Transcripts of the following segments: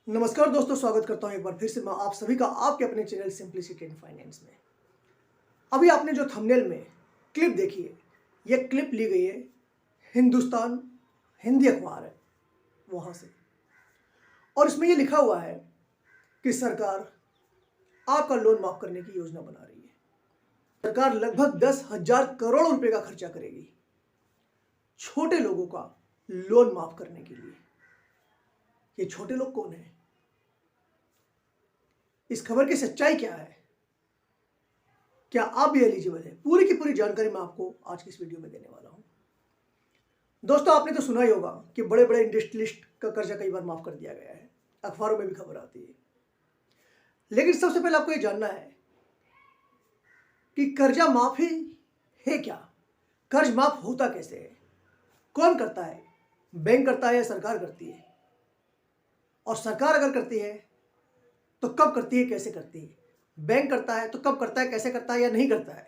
नमस्कार दोस्तों, स्वागत करता हूं एक बार फिर से मैं आप सभी का आपके अपने चैनल सिंपलिसिटी इन फाइनेंस में। अभी आपने जो थंबनेल में क्लिप देखी है, यह क्लिप ली गई है हिंदुस्तान हिंदी अखबार है वहां से, और इसमें यह लिखा हुआ है कि सरकार आपका लोन माफ करने की योजना बना रही है। सरकार लगभग 10,000 करोड़ रुपए का खर्चा करेगी छोटे लोगों का लोन माफ करने के लिए। ये छोटे लोग कौन है? इस खबर की सच्चाई क्या है? क्या आप भी एलिजिबल है? पूरी की पूरी जानकारी मैं आपको आज की इस वीडियो में देने वाला हूं। दोस्तों, आपने तो सुना ही होगा कि बड़े बड़े इंडस्ट्रियलिस्ट का कर्जा कई बार माफ कर दिया गया है, अखबारों में भी खबर आती है। लेकिन सबसे पहले आपको यह जानना है कि कर्जा माफी है क्या? कर्ज माफ होता कैसे है? कौन करता है? बैंक करता है या सरकार करती है? और सरकार अगर करती है तो कब करती है, कैसे करती है? बैंक करता है तो कब करता है, कैसे करता है या नहीं करता है?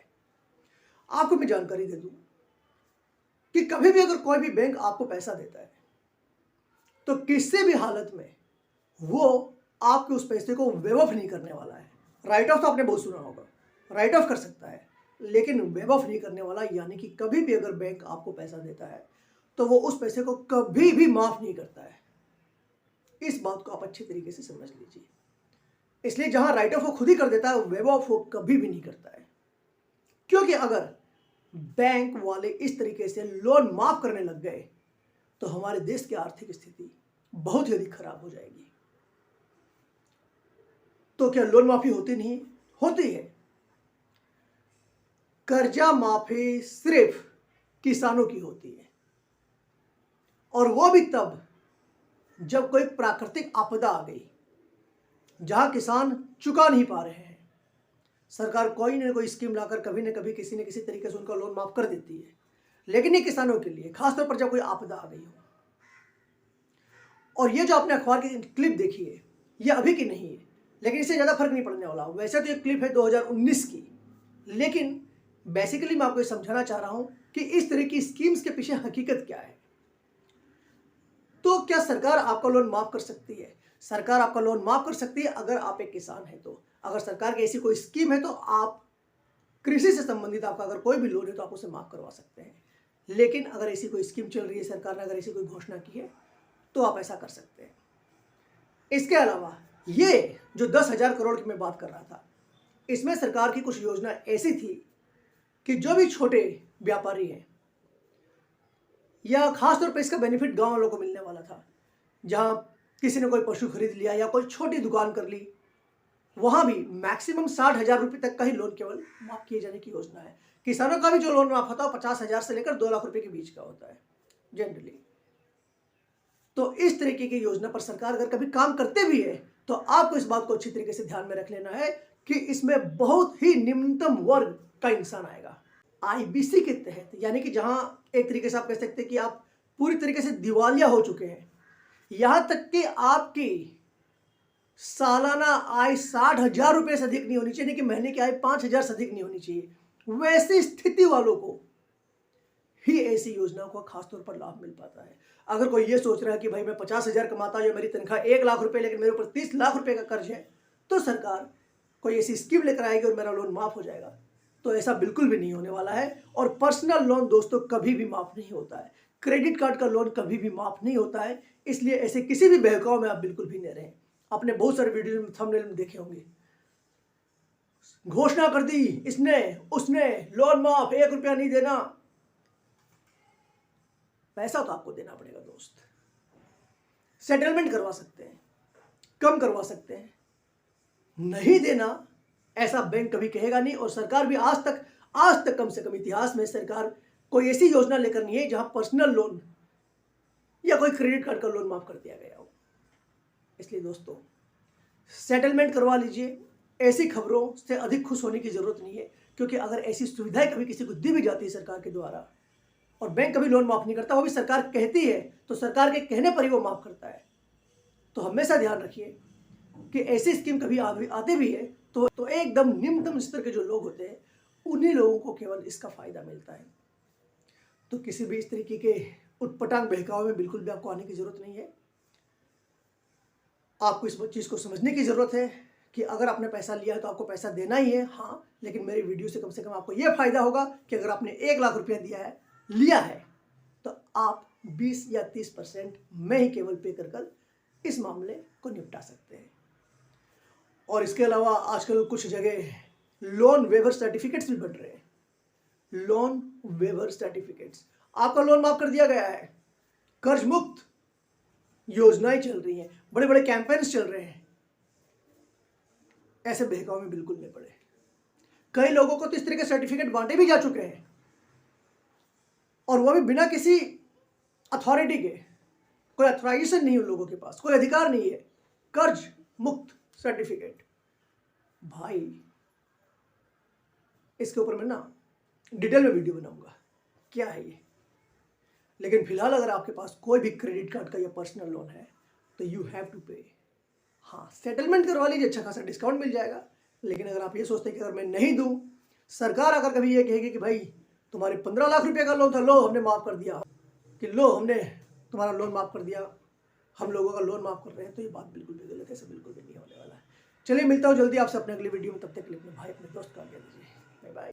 आपको मैं जानकारी दे दूं कि कभी भी अगर कोई भी बैंक आपको पैसा देता है तो किसी भी हालत में वो आपके उस पैसे को वेव ऑफ नहीं करने वाला है। राइट ऑफ तो आपने बहुत सुना होगा, राइट ऑफ कर सकता है, लेकिन वेव ऑफ नहीं करने वाला। यानी कि कभी भी अगर बैंक आपको पैसा देता है तो वो उस पैसे को कभी भी माफ नहीं करता है। इस बात को आप अच्छी तरीके से समझ लीजिए। इसलिए जहां राइट ऑफ वो खुद ही कर देता है, वेव ऑफ वो कभी भी नहीं करता है। क्योंकि अगर बैंक वाले इस तरीके से लोन माफ करने लग गए तो हमारे देश की आर्थिक स्थिति बहुत ही अधिक खराब हो जाएगी। तो क्या लोन माफी होती नहीं? होती है। कर्जा माफी सिर्फ किसानों की होती है, और वो भी तब जब कोई प्राकृतिक आपदा आ गई जहां किसान चुका नहीं पा रहे हैं। सरकार कोई ना कोई स्कीम लाकर कभी न कभी किसी न किसी तरीके से उनका लोन माफ कर देती है, लेकिन ये किसानों के लिए, खासतौर पर जब कोई आपदा आ गई हो। और ये जो आपने अखबार की क्लिप देखी है, ये अभी की नहीं है, लेकिन इससे ज़्यादा फर्क नहीं पड़ने वाला। वैसे तो ये क्लिप है 2019 की, लेकिन बेसिकली मैं आपको ये समझाना चाह रहा हूं कि इस तरह की स्कीम्स के पीछे हकीकत क्या है। तो क्या सरकार आपका लोन माफ कर सकती है? सरकार आपका लोन माफ कर सकती है अगर आप एक किसान हैं तो। अगर सरकार की ऐसी कोई स्कीम है तो आप कृषि से संबंधित आपका अगर कोई भी लोन है तो आप उसे माफ करवा सकते हैं। लेकिन अगर ऐसी कोई स्कीम चल रही है, सरकार ने अगर ऐसी कोई घोषणा की है, तो आप ऐसा कर सकते हैं। इसके अलावा ये जो 10,000 करोड़ की मैं बात कर रहा था, इसमें सरकार की कुछ योजना ऐसी थी कि जो भी छोटे व्यापारी हैं, या खासतौर पर इसका बेनिफिट गांव वालों को मिलने वाला था, जहां किसी ने कोई पशु खरीद लिया या कोई छोटी दुकान कर ली, वहां भी मैक्सिमम 60,000 रुपये तक का ही लोन केवल माफ किए जाने की योजना है। किसानों का भी जो लोन माफ होता है 50,000 से लेकर 2 लाख रुपए के बीच का होता है जनरली। तो इस तरीके की योजना पर सरकार अगर कभी काम करते भी है तो आपको इस बात को अच्छी तरीके से ध्यान में रख लेना है कि इसमें बहुत ही निम्नतम वर्ग का इंसान आएगा। आईबीसी के तहत, यानी कि जहां एक तरीके से आप कह सकते हैं कि आप पूरी तरीके से दिवालिया हो चुके हैं, यहां तक कि आपकी सालाना आय 60,000 रुपए से अधिक नहीं होनी चाहिए, कि महीने की आय 5,000 से अधिक नहीं होनी चाहिए। वैसी स्थिति वालों को ही ऐसी योजनाओं का खासतौर पर लाभ मिल पाता है। अगर कोई ये सोच रहा है कि भाई मैं 50,000 कमाता हूं या मेरी तनख्वाह 1 लाख रुपए, लेकिन मेरे ऊपर 30 लाख रुपए का कर्ज है, तो सरकार कोई ऐसी स्कीम लेकर आएगी और मेरा लोन माफ हो जाएगा, तो ऐसा बिल्कुल भी नहीं होने वाला है। और पर्सनल लोन दोस्तों कभी भी माफ नहीं होता है। क्रेडिट कार्ड का लोन कभी भी माफ नहीं होता है। इसलिए ऐसे किसी भी बहकाव में आप बिल्कुल भी न रहें। आपने बहुत सारे वीडियो में, थंबनेल में देखे होंगे, घोषणा कर दी इसने उसने, लोन माफ, 1 रुपया नहीं देना। पैसा तो आपको देना पड़ेगा दोस्त। सेटलमेंट करवा सकते हैं, कम करवा सकते हैं, नहीं देना ऐसा बैंक कभी कहेगा नहीं। और सरकार भी आज तक कम से कम इतिहास में सरकार कोई ऐसी योजना लेकर नहीं है जहां पर्सनल लोन या कोई क्रेडिट कार्ड का लोन माफ कर दिया गया हो। इसलिए दोस्तों, सेटलमेंट करवा लीजिए। ऐसी खबरों से अधिक खुश होने की जरूरत नहीं है, क्योंकि अगर ऐसी सुविधाएं कभी किसी को दी भी जाती है सरकार के द्वारा और बैंक कभी लोन माफ नहीं करता, वो भी सरकार कहती है तो सरकार के कहने पर ही वो माफ करता है, तो हमेशा ध्यान रखिए कि ऐसी स्कीम कभी आती भी है तो एकदम निम्नतम स्तर के जो लोग होते हैं उन्हीं लोगों को केवल इसका फायदा मिलता है। तो किसी भी इस तरीके के उटपटांग बहकाव में बिल्कुल भी आपको आने की जरूरत नहीं है। आपको इस चीज़ को समझने की ज़रूरत है कि अगर आपने पैसा लिया है तो आपको पैसा देना ही है। हाँ, लेकिन मेरी वीडियो से कम आपको ये फ़ायदा होगा कि अगर आपने 1 लाख रुपया लिया है तो आप 20 या 30% में ही केवल पे कर इस मामले को निपटा सकते हैं। और इसके अलावा आजकल कुछ जगह लोन वेवर सर्टिफिकेट्स भी बन रहे हैं। लोन वेवर सर्टिफिकेट्स, आपका लोन माफ कर दिया गया है, कर्ज मुक्त योजनाएं चल रही हैं, बड़े बड़े कैंपेन्स चल रहे हैं। ऐसे बहकाव में बिल्कुल नहीं पड़े। कई लोगों को तो इस तरह के सर्टिफिकेट बांटे भी जा चुके हैं, और वो भी बिना किसी अथॉरिटी के। कोई अथॉराइजेशन नहीं है उन लोगों के पास, कोई अधिकार नहीं है। कर्ज मुक्त सर्टिफिकेट, भाई इसके ऊपर मैं ना डिटेल में वीडियो बनाऊंगा क्या है ये। लेकिन फिलहाल अगर आपके पास कोई भी क्रेडिट कार्ड का या पर्सनल लोन है तो यू हैव टू पे। हाँ, सेटलमेंट करवा लीजिए, अच्छा खासा डिस्काउंट मिल जाएगा। लेकिन अगर आप ये सोचते हैं कि अगर मैं नहीं दूं, सरकार अगर कभी ये कहेगी कि भाई तुम्हारे 15 लाख रुपए का लोन था, लो हमने माफ़ कर दिया, कि लो हमने तुम्हारा लोन माफ़ कर दिया, हम लोगों का लोन माफ़ कर रहे हैं, तो ये बात बिल्कुल भी गलत है। ऐसा बिल्कुल भी नहीं होने वाला है। चलिए मिलता हूँ जल्दी आपसे अपने अगली वीडियो में। तब तक के लिए अपने भाई अपने दोस्त का आज्ञा दीजिए। Bye bye.